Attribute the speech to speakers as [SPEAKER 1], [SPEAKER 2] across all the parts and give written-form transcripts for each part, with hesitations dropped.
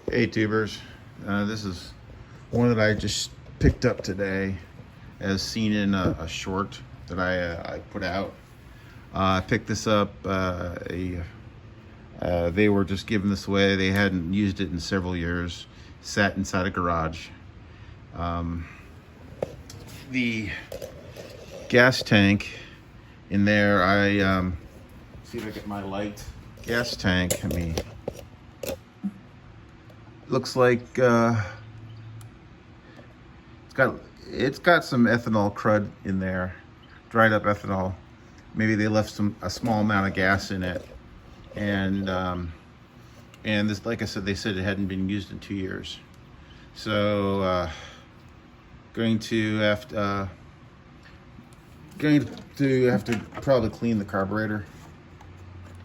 [SPEAKER 1] Hey tubers, this is one that I just picked up today, as seen in a short that I put out. I picked this up. They were just giving this away. They hadn't used it in several years. Sat inside a garage. The gas tank in there. See if I get my light. Gas tank. I mean. Looks like it's got some ethanol crud in there, dried up ethanol. Maybe they left a small amount of gas in it, and this, like I said, they said it hadn't been used in 2 years. So going to have to probably clean the carburetor.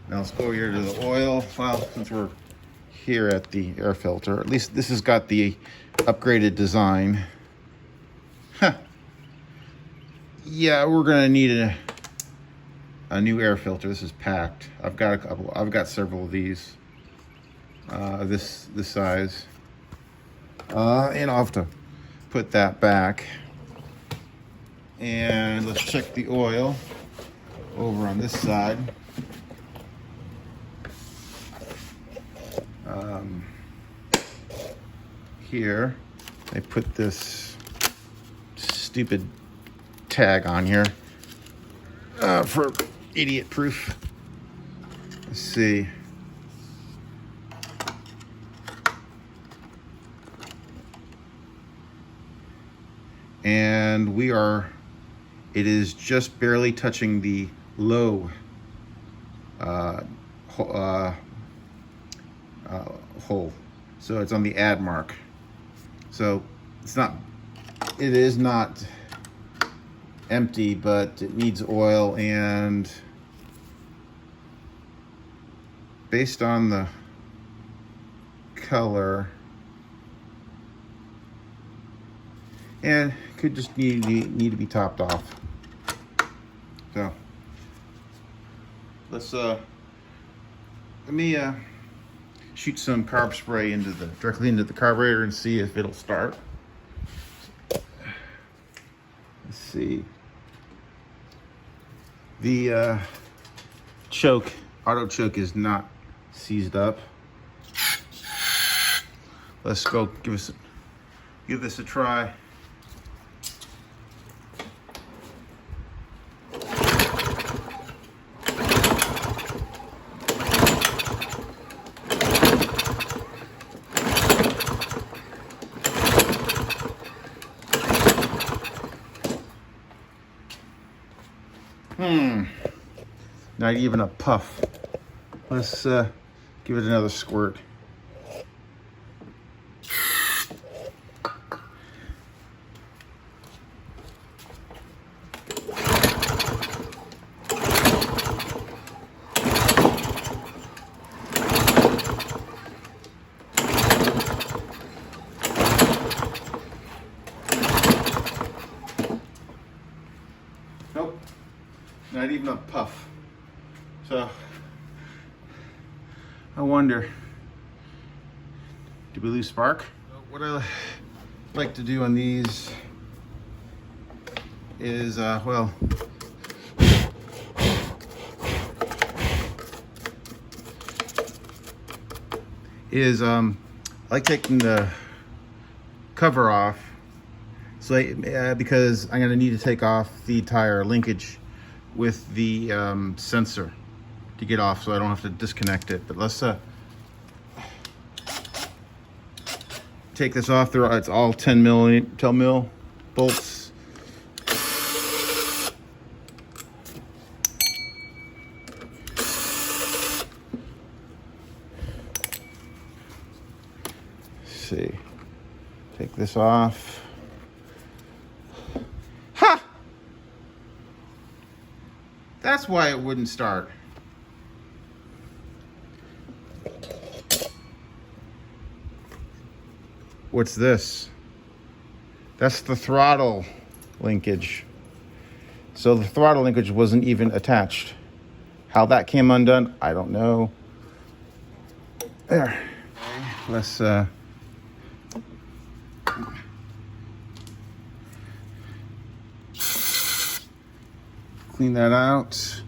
[SPEAKER 1] Now let's go here to the oil. Well, since we're here at the air filter, at least this has got the upgraded design. Huh. Yeah, we're gonna need a new air filter. This is packed. I've got a couple. I've got several of these. This size, and I'll have to put that back. And let's check the oil over on this side. Here, they put this stupid tag on here for idiot proof. Let's see. And it is just barely touching the low hole. So it's on the add mark. So it is not empty, but it needs oil, and based on the color, and could just need to be topped off. So let me shoot some carb spray directly into the carburetor and see if it'll start. Let's see. The auto choke is not seized up. Let's go give this a try. Not even a puff. Let's give it another squirt. Nope, not even a puff. So I wonder, did we lose spark? What I like to do on these is, well, I like taking the cover off, so because I'm gonna need to take off the tire linkage with the sensor to get off, so I don't have to disconnect it. But let's take this off. It's all 10 mil bolts. Let's see. Take this off. Ha! That's why it wouldn't start. What's this? That's the throttle linkage. So the throttle linkage wasn't even attached. How that came undone, I don't know. There. Let's clean that out.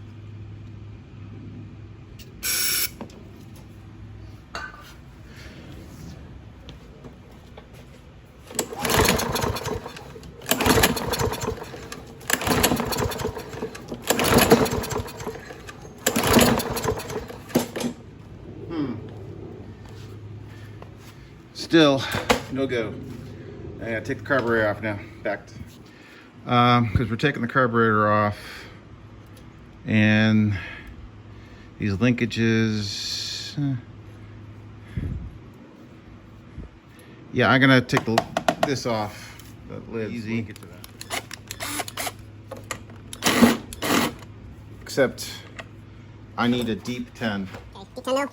[SPEAKER 1] Still no go. I gotta take the carburetor off now. Back because we're taking the carburetor off, and these linkages. Yeah, I'm gonna take this off. The lid's easy. Except I need a deep 10.
[SPEAKER 2] Okay,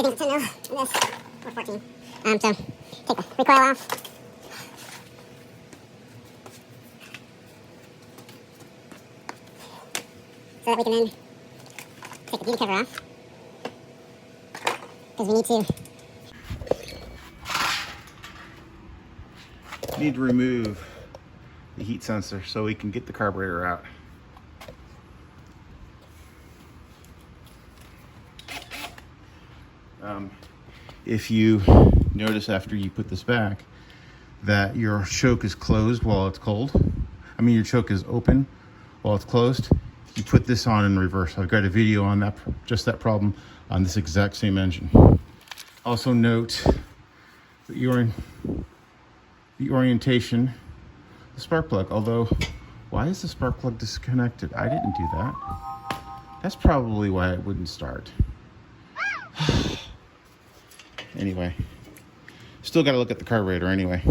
[SPEAKER 2] deep 10 now. Everything's 10 now, and this, or 14. So, take the recoil off. So that we can then take the beauty cover off. Because we
[SPEAKER 1] need to remove the heat sensor so we can get the carburetor out. If you notice after you put this back that your choke is closed while it's cold, I mean your choke is open while it's closed, you put this on in reverse. I've got a video on that, just that problem on this exact same engine. Also note the orientation, the spark plug, although why is the spark plug disconnected? I didn't do that. That's probably why it wouldn't start. Anyway, still got to look at the carburetor anyway.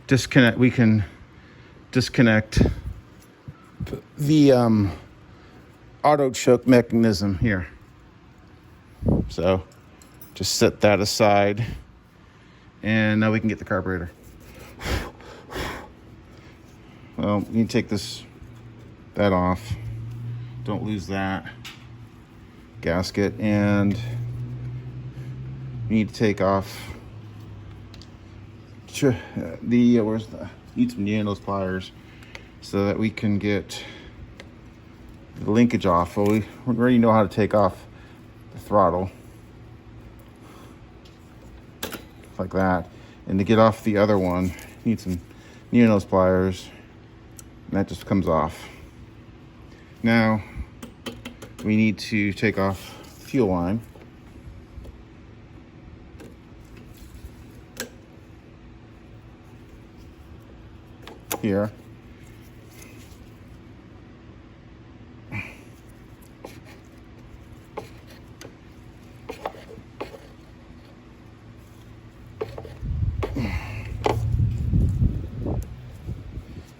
[SPEAKER 1] Disconnect. We can disconnect the auto choke mechanism here. So just set that aside, and now we can get the carburetor. Well, we need to take that off. Don't lose that gasket, and we need to take off need some needle pliers so that we can get the linkage off. Well, we already know how to take off the throttle like that, and to get off the other one, need some needle pliers, and that just comes off. Now we need to take off fuel line. Here.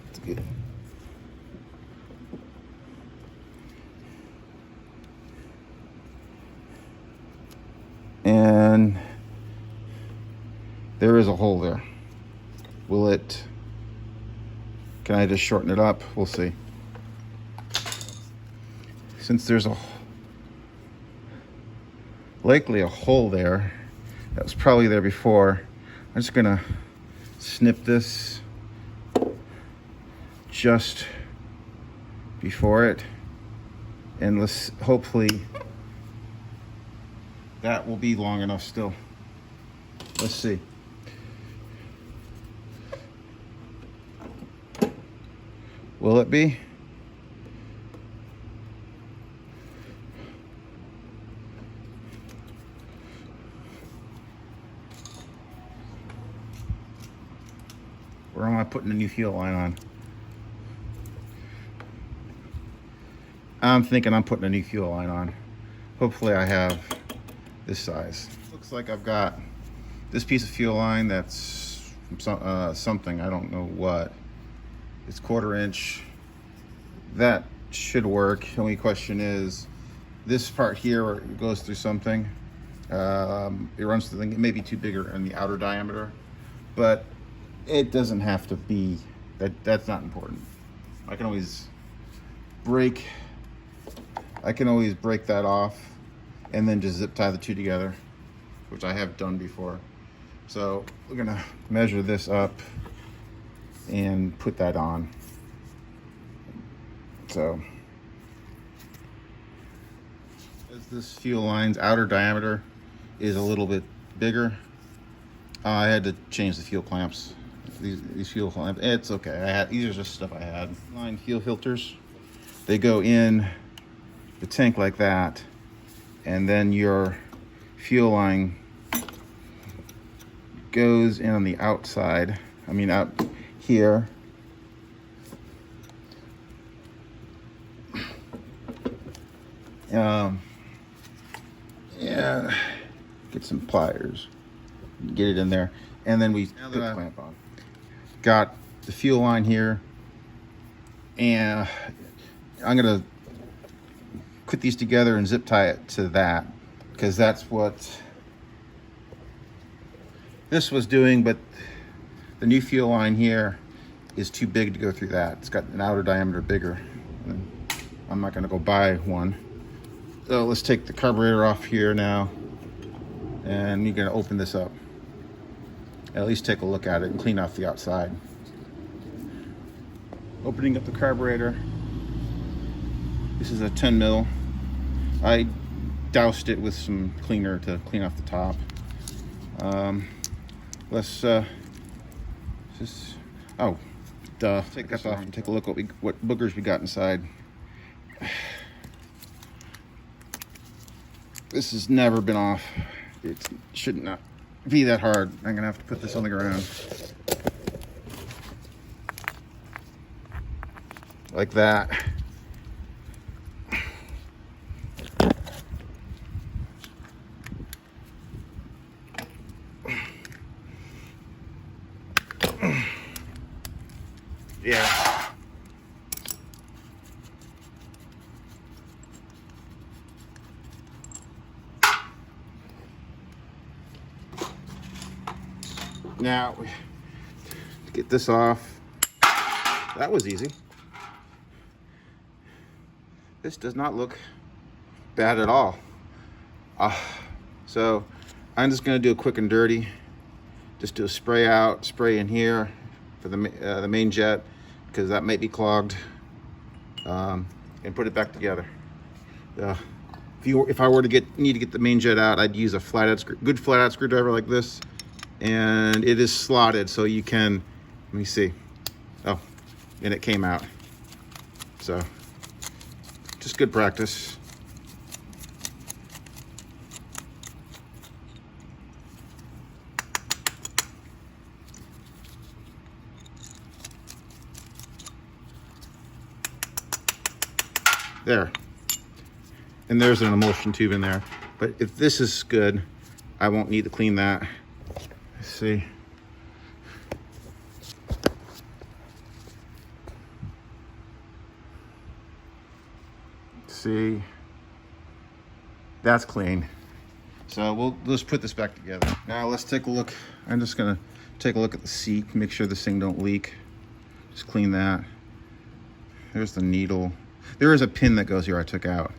[SPEAKER 1] That's good. And there is a hole there. Will it? Can I just shorten it up? We'll see. Since there's likely a hole there that was probably there before, I'm just gonna snip this just before it, and let's hopefully that will be long enough still. Let's see. Will it be? Where am I putting a new fuel line on? I'm thinking I'm putting a new fuel line on. Hopefully I have this size. Looks like I've got this piece of fuel line that's something, I don't know what. It's 1/4 inch. That should work. The only question is, this part here goes through something. It runs through, it may be too bigger in the outer diameter, but it doesn't have to be. That's not important. I can always break that off and then just zip tie the two together, which I have done before. So we're gonna measure this up and put that on. So as this fuel line's outer diameter is a little bit bigger, I had to change the fuel clamps. These fuel clamps, it's okay. These are just stuff I had. Line fuel filters, they go in the tank like that, and then your fuel line goes in on the outside. I mean, out here. Yeah, get some pliers, get it in there, and then we put the clamp on. Got the fuel line here, and I'm gonna put these together and zip tie it to that, because that's what this was doing, but the new fuel line here is too big to go through that. It's got an outer diameter bigger. I'm not gonna go buy one. So let's take the carburetor off here now, and you're gonna open this up. At least take a look at it and clean off the outside. Opening up the carburetor. This is a 10 mil. I doused it with some cleaner to clean off the top. Let's just, oh, duh. Take this off and take a look what boogers we got inside. This has never been off. It should not be that hard. I'm gonna have to put this on the ground. Like that. Yeah. Now, to get this off, that was easy. This does not look bad at all. So I'm just gonna do a quick and dirty. Just do a spray out, spray in here for the main jet, because that might be clogged, and put it back together. If I were to need to get the main jet out, I'd use a good flathead screwdriver like this, and it is slotted, so you can, let me see. Oh, and it came out. So just good practice. There. And there's an emulsion tube in there. But if this is good, I won't need to clean that. Let's see. See, that's clean. So we'll just put this back together. Now let's take a look. I'm just gonna take a look at the seat, make sure this thing don't leak. Just clean that. There's the needle. There is a pin that goes here I took out.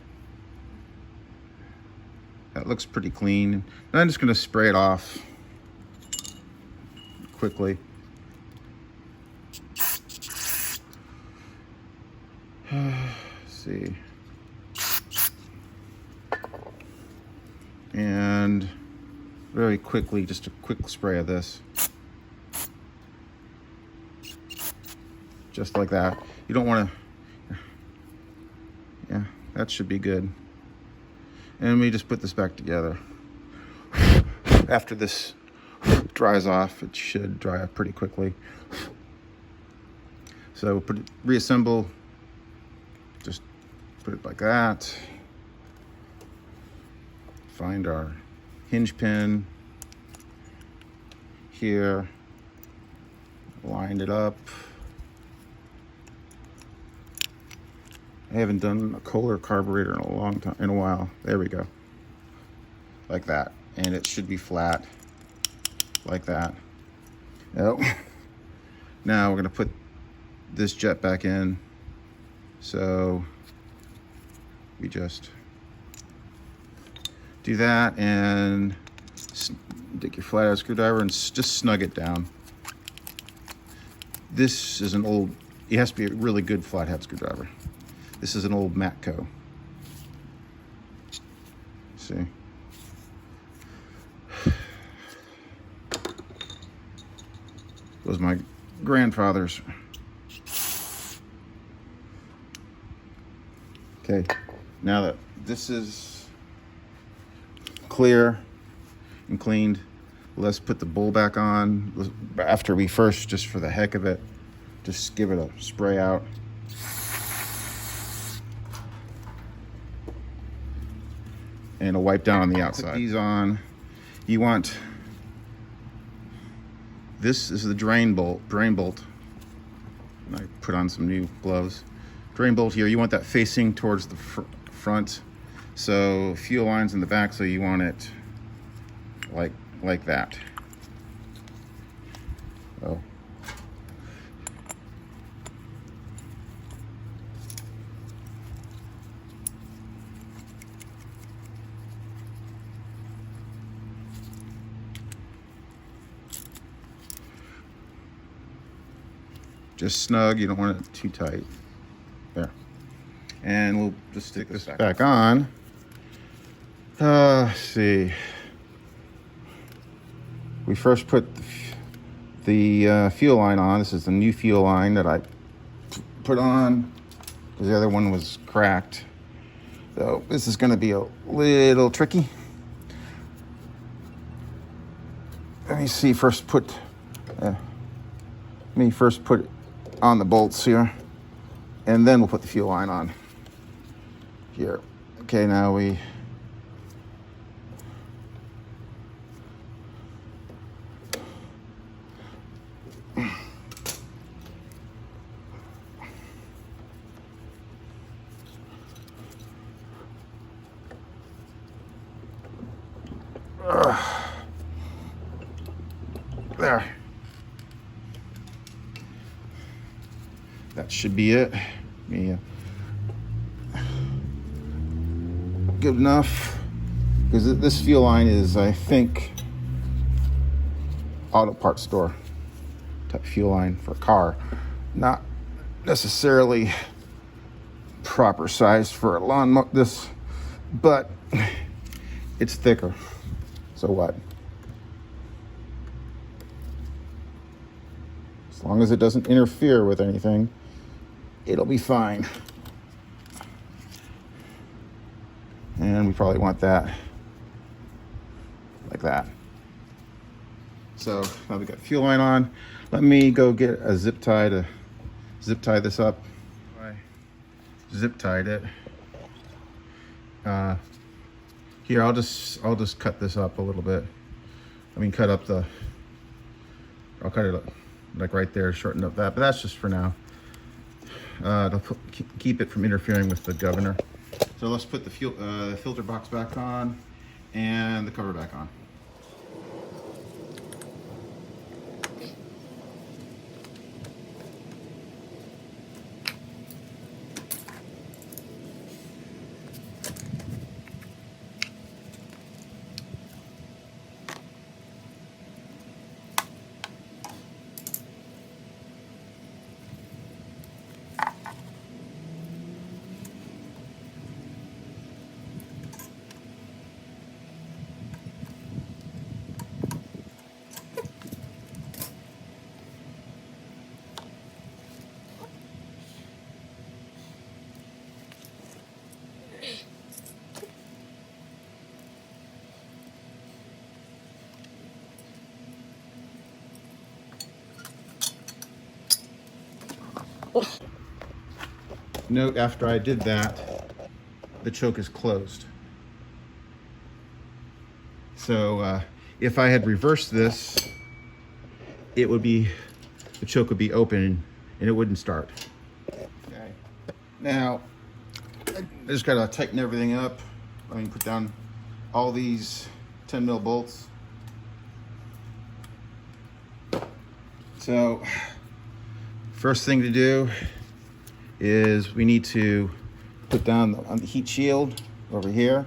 [SPEAKER 1] That looks pretty clean. And I'm just gonna spray it off quickly. Let's see. And very quickly, just a quick spray of this. Just like that. You don't want to, yeah, that should be good. And we just put this back together. After this dries off, it should dry up pretty quickly. So we'll reassemble, just put it like that. Find our hinge pin here, Lined it up. I haven't done a Kohler carburetor in a long time, in a while. There we go. Like that. And it should be flat. Like that. Oh. Now we're gonna put this jet back in. So we just do that and take your flathead screwdriver and just snug it down. This is an old, it has to be a really good flathead screwdriver. This is an old Matco. See? It was my grandfather's. Okay, now that this is clear and cleaned, let's put the bowl back on. After we first, just for the heck of it, just give it a spray out. And a wipe down on the outside. Put these on. You want, this is the drain bolt. And I put on some new gloves. Drain bolt here, you want that facing towards the front. So fuel line's in the back, so you want it like that. Oh. Just snug, you don't want it too tight. There. And we'll just stick this back on. Let's see. We first put the fuel line on. This is the new fuel line that I put on because the other one was cracked. So this is going to be a little tricky. Let me see. First put on the bolts here, and then we'll put the fuel line on here. Okay, now we there. That should be it. Yeah. Good enough. Because this fuel line is, I think, auto parts store type fuel line for a car. Not necessarily proper size for a lawn this, but it's thicker. So what? As long as it doesn't interfere with anything, it'll be fine. And we probably want that like that. So now we got fuel line on. Let me go get a zip tie to zip tie this up. I zip tied it. Here, I'll just cut this up a little bit. I mean, I'll cut it up like right there, shorten up that, but that's just for now. To keep it from interfering with the governor. So let's put the filter box back on and the cover back on. Note, after I did that, the choke is closed. So if I had reversed this, it would be the choke would be open and it wouldn't start. Okay. Now, I just gotta tighten everything up. I mean, put down all these 10 mil bolts. So, first thing to do is we need to put down on the heat shield over here.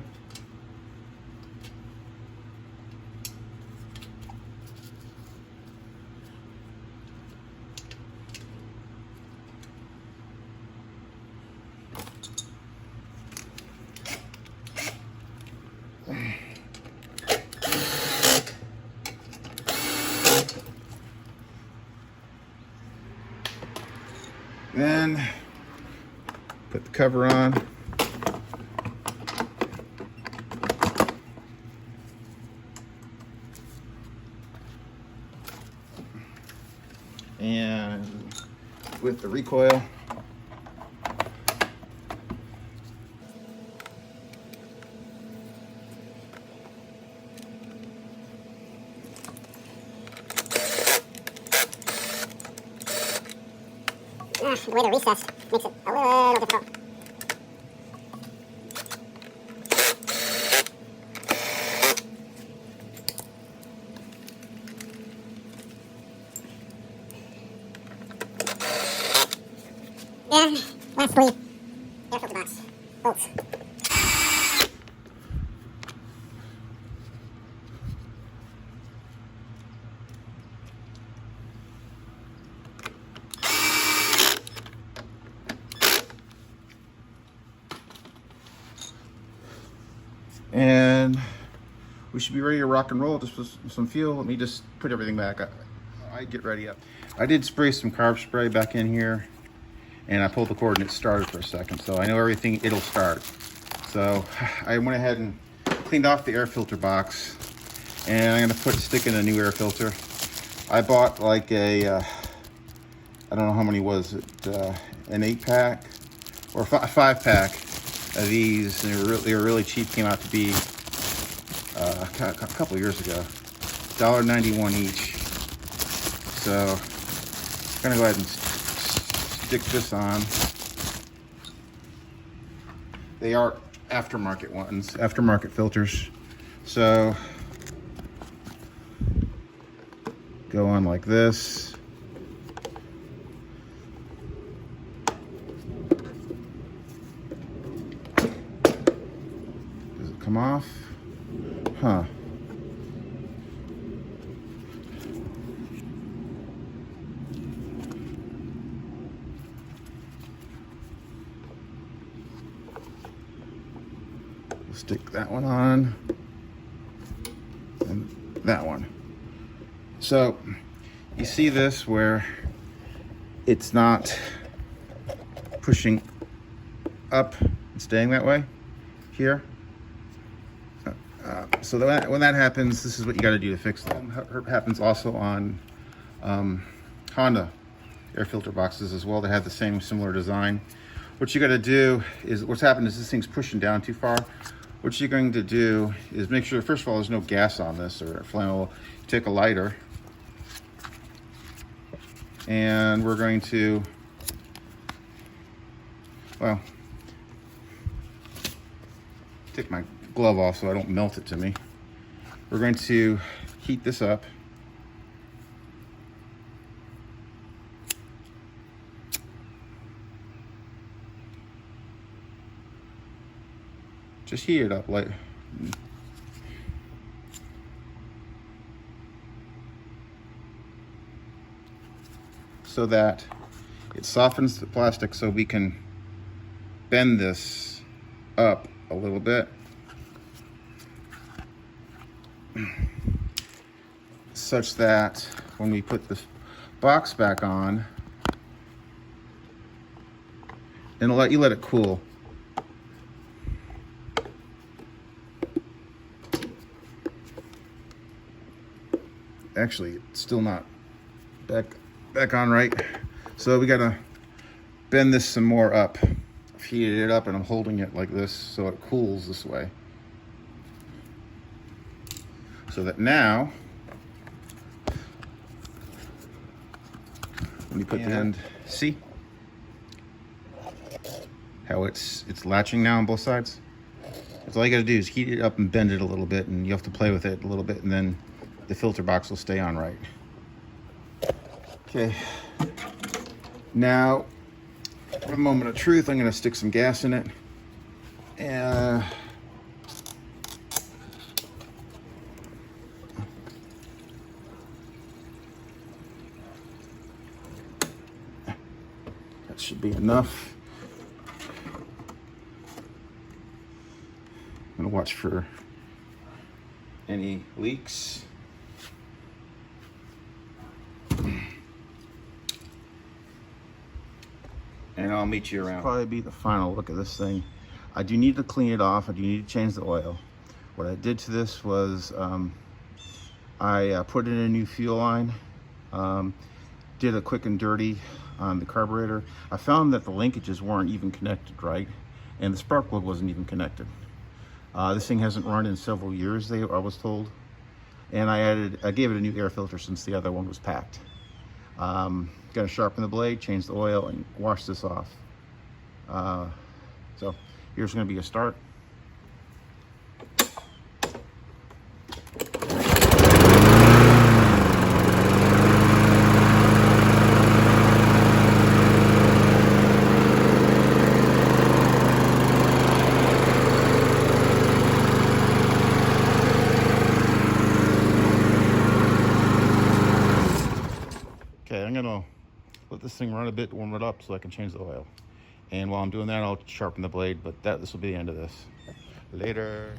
[SPEAKER 1] Then put the cover on. And with the recoil,
[SPEAKER 2] the way the recess makes it a little difficult. And lastly, air filter box bolts.
[SPEAKER 1] and we should be ready to rock and roll. Just with some fuel. Let me just put everything back. I get ready up. I did spray some carb spray back in here, and I pulled the cord and it started for a second, so I know everything, it'll start. So I went ahead and cleaned off the air filter box, and I'm gonna stick in a new air filter. I bought like a I don't know how many was it, an 8-pack or a 5-pack of these. And they were really cheap. Came out to be a couple of years ago, $1.91 each. So I'm gonna go ahead and stick this on. They are aftermarket ones, aftermarket filters. So go on like this. Does it come off? Huh. Stick that one on and that one. So you see this where it's not pushing up and staying that way here. So that, when that happens, this is what you got to do to fix that. It happens also on Honda air filter boxes as well. They have the same similar design. What you got to do is, what's happened is this thing's pushing down too far. What you're going to do is make sure, first of all, there's no gas on this or flammable. Take a lighter, and we're going to, well, take my glove off so I don't melt it to me. We're going to heat this up. Just heat it up like so that it softens the plastic, so we can bend this up a little bit, such that when we put the box back on, and let it cool. Actually, it's still not back on right. So we gotta bend this some more up. I've heated it up and I'm holding it like this so it cools this way. So that now Let me put the end. See how it's latching now on both sides? That's all you gotta do is heat it up and bend it a little bit, and you have to play with it a little bit, and then the filter box will stay on right. Okay, now for a moment of truth, I'm gonna stick some gas in it. That should be enough. I'm gonna watch for any leaks. And I'll meet you around. Probably be the final look at this thing. I do need to clean it off. I do need to change the oil. What I did to this was I put in a new fuel line, did a quick and dirty on the carburetor. I found that the linkages weren't even connected right, and the spark plug wasn't even connected. This thing hasn't run in several years, I was told, and I gave it a new air filter since the other one was packed. Gonna sharpen the blade, change the oil, and wash this off. So here's gonna be a start. Okay, I'm gonna let this thing run a bit to warm it up so I can change the oil. And while I'm doing that, I'll sharpen the blade, but this will be the end of this. Later.